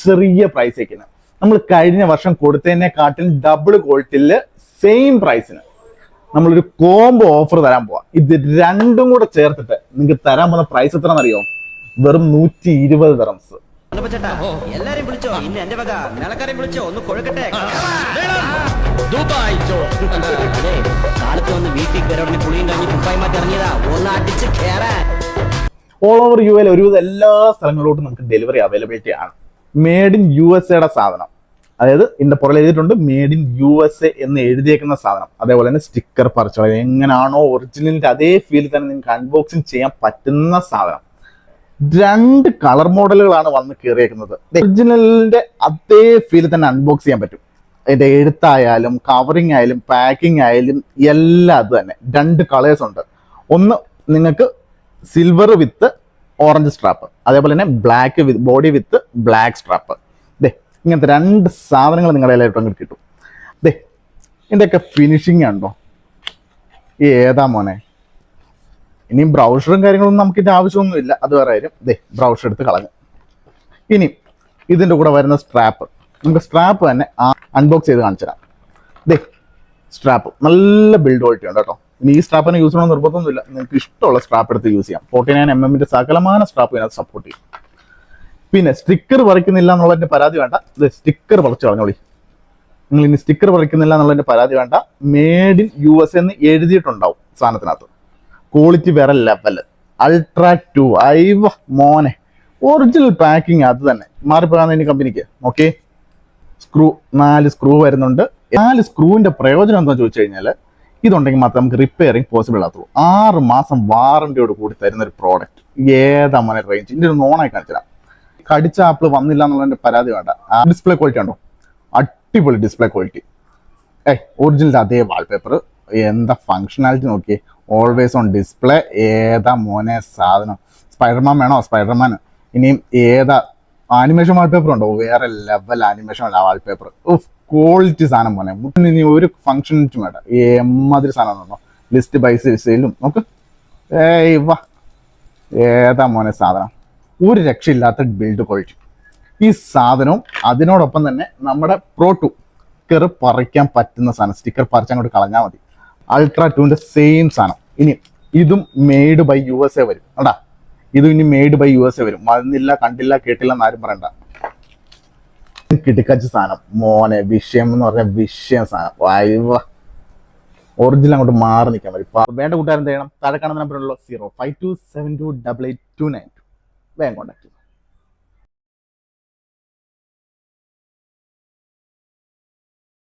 ചെറിയ പ്രൈസേക്കാണ്. നമ്മൾ കഴിഞ്ഞ വർഷം കൊടുത്തതിനെക്കാട്ടിൽ ഡബിൾ ക്വാളിറ്റിയിൽ സെയിം പ്രൈസിന് നമ്മളൊരു കോംബോ ഓഫർ തരാൻ പോവാം. ഇത് രണ്ടും കൂടെ ചേർത്തിട്ട് നിങ്ങൾക്ക് തരാൻ പോകുന്ന പ്രൈസ് എത്രയെന്നറിയോ? വെറും 120 ദിർഹംസ്. എല്ലാരും വിളിച്ചോ, ഇന്ന് എന്റെ വക നിലക്കാരെയും വിളിച്ചോ, ഒന്ന് കൊഴുക്കട്ടെ. കാലത്ത് വന്ന് വീട്ടിൽ കയറി പുളിയും കഴിഞ്ഞ് കുപ്പായി മാറ്റി ഇറങ്ങിയതാ, ഒന്ന് അടിച്ച് കയറാൻ. ഓൾ ഓവർ യു എൽ ഒരുവിധം എല്ലാ സ്ഥലങ്ങളിലോട്ടും നമുക്ക് ഡെലിവറി അവൈലബിലിറ്റി ആണ്. മെയ്ഡ് ഇൻ USA സാധനം, അതായത് ഇതിന്റെ പുറകിൽ എഴുതിയിട്ടുണ്ട് മെയ്ഡ് ഇൻ USA എന്ന് എഴുതിയേക്കുന്ന സാധനം. അതേപോലെ തന്നെ സ്റ്റിക്കർ പറിച്ചത് എങ്ങനെയാണോ ഒറിജിനലിന്റെ അതേ ഫീൽ തന്നെ നിങ്ങൾക്ക് അൺബോക്സിങ് ചെയ്യാൻ പറ്റുന്ന സാധനം. 2 കളർ മോഡലുകളാണ് വന്ന് കയറിയേക്കുന്നത്. ഒറിജിനലിന്റെ അതേ ഫീൽ തന്നെ അൺബോക്സ് ചെയ്യാൻ പറ്റും. അതിന്റെ എഴുത്തായാലും കവറിങ് ആയാലും പാക്കിംഗ് ആയാലും എല്ലാം അത് തന്നെ. 2 കളേഴ്സ് ഉണ്ട്. ഒന്ന് നിങ്ങൾക്ക് സിൽവർ വിത്ത് ഓറഞ്ച് സ്ട്രാപ്പ്, അതേപോലെ തന്നെ black with body with black strap. ഇങ്ങനത്തെ 2 സാധനങ്ങൾ നിങ്ങളുടെ എല്ലാവരും കിട്ടും. ഇതിൻ്റെയൊക്കെ ഫിനിഷിങ് ഉണ്ടോ? ഏതാ മോനെ? ഇനിയും ബ്രൗഷറും കാര്യങ്ങളൊന്നും നമുക്ക് ഇതിൻ്റെ ആവശ്യമൊന്നുമില്ല, അത് വേറെ കാര്യം. ബ്രൗഷർ എടുത്ത് കളഞ്ഞു. ഇനി ഇതിൻ്റെ കൂടെ വരുന്ന സ്ട്രാപ്പ്, നമുക്ക് സ്ട്രാപ്പ് തന്നെ അൺബോക്സ് ചെയ്ത് കാണിച്ചു തരാം. സ്ട്രാപ്പ് നല്ല ബിൽഡ് ക്വാളിറ്റി ഉണ്ട് കേട്ടോ. ഇനി ഈ സ്ട്രാപ്പിനെ യൂസ് ചെയ്യണമെന്ന് നിർബന്ധമൊന്നുമില്ല, നിങ്ങൾക്ക് ഇഷ്ടമുള്ള സ്ട്രാപ്പ് എടുത്ത് യൂസ് ചെയ്യാം. 49mm സകലമാന സ്ട്രാപ്പ് ഇതിനകത്ത് സപ്പോർട്ട് ചെയ്യും. പിന്നെ സ്റ്റിക്കർ പറിക്കുന്നില്ല എന്നുള്ളതിന്റെ പരാതി വേണ്ട. സ്റ്റിക്കർ പറിച്ചു കളഞ്ഞോളി. നിങ്ങൾ ഇനി സ്റ്റിക്കർ പറിക്കുന്നില്ല എന്നുള്ളതിന്റെ പരാതി വേണ്ട. മെയ്ഡ് ഇൻ USA എന്ന് എഴുതിയിട്ടുണ്ടാവും സാധനത്തിനകത്ത്. ക്വാളിറ്റി വേറെ ലെവല്. അൾട്രാ 2 ഐവ മോനെ, ഒറിജിനൽ പാക്കിങ് അത് തന്നെ. മാറിപ്പോകാൻ ഇനി കമ്പനിക്ക്. ഓക്കെ, 4 സ്ക്രൂ വരുന്നുണ്ട്. 4 സ്ക്രൂവിന്റെ പ്രയോജനം എന്താണെന്ന് ചോദിച്ചു കഴിഞ്ഞാൽ, ഇതുണ്ടെങ്കിൽ മാത്രമേ നമുക്ക് റിപ്പയറിങ് പോസിബിൾ ആകത്തുള്ളൂ. 6 മാസം വാറന്റിയോട് കൂടി തരുന്ന ഒരു പ്രോഡക്റ്റ്. ഏതാ മോനെ റേഞ്ച്? ഇതിന്റെ ഒരു നോണായി കാണിച്ചുതരാം. കടിച്ച ആപ്പിൾ വന്നില്ല എന്നുള്ളതിന്റെ പരാതി വേണ്ട. ഡിസ്പ്ലേ ക്വാളിറ്റി ഉണ്ടോ? അടിപൊളി ഡിസ്പ്ലേ ക്വാളിറ്റി. ഒറിജിനൽ അതേ വാൾപേപ്പർ. എന്താ ഫങ്ഷനാലിറ്റി നോക്കി. Always on display. ഏതാ മോനെ സാധനം? സ്പൈഡർമാൻ വേണോ? സ്പൈഡർമാൻ. ഇനിയും ഏതാ ആനിമേഷൻ വാൾപേപ്പർ ഉണ്ടോ? വേറെ ലെവൽ ആനിമേഷൻ അല്ല വാൾപേപ്പർ. ക്വാളിറ്റി സാധനം മോനെ. ഇനി ഒരു ഫങ്ഷനാലിറ്റി വേണ്ട. എമ്മാതിരി സാധനം ഉണ്ടോ? ലിസ്റ്റ് ബൈ സെയിലും നോക്ക്. വാ, ഏതാ മോനെ സാധനം? ഒരു രക്ഷയില്ലാത്ത ബിൽഡ് ക്വാളിറ്റി. ഈ സാധനവും അതിനോടൊപ്പം തന്നെ നമ്മുടെ Pro 2 സ്റ്റിക്കർ പറിക്കാൻ പറ്റുന്ന സാധനം. സ്റ്റിക്കർ പറിച്ചങ്ങോട്ട് കളഞ്ഞാൽ മതി. അൾട്രാ 2ന്റെ സെയിം സാധനം. ഇനി ഇതും മെയ്ഡ് ബൈ USA വരും. കണ്ടാ, ഇതും ഇനി മെയ്ഡ് ബൈ USA വരും. വന്നില്ല, കണ്ടില്ല, കേട്ടില്ല എന്നാരും പറയണ്ട. കിട്ടിക്കച്ച് സാധനം മോനെ. വിഷയം എന്ന് പറഞ്ഞാൽ വിഷയം സാധനം. ഒറിജിനൽ അങ്ങോട്ട് മാറി നിൽക്കാൻ പറ്റും. വേണ്ട കൂട്ടുകാരെന്ത് ചെയ്യണം? താഴെ കാണുന്ന നമ്പറുള്ള 0527288292 വേഗം കോൺടാക്ട് ചെയ്യും.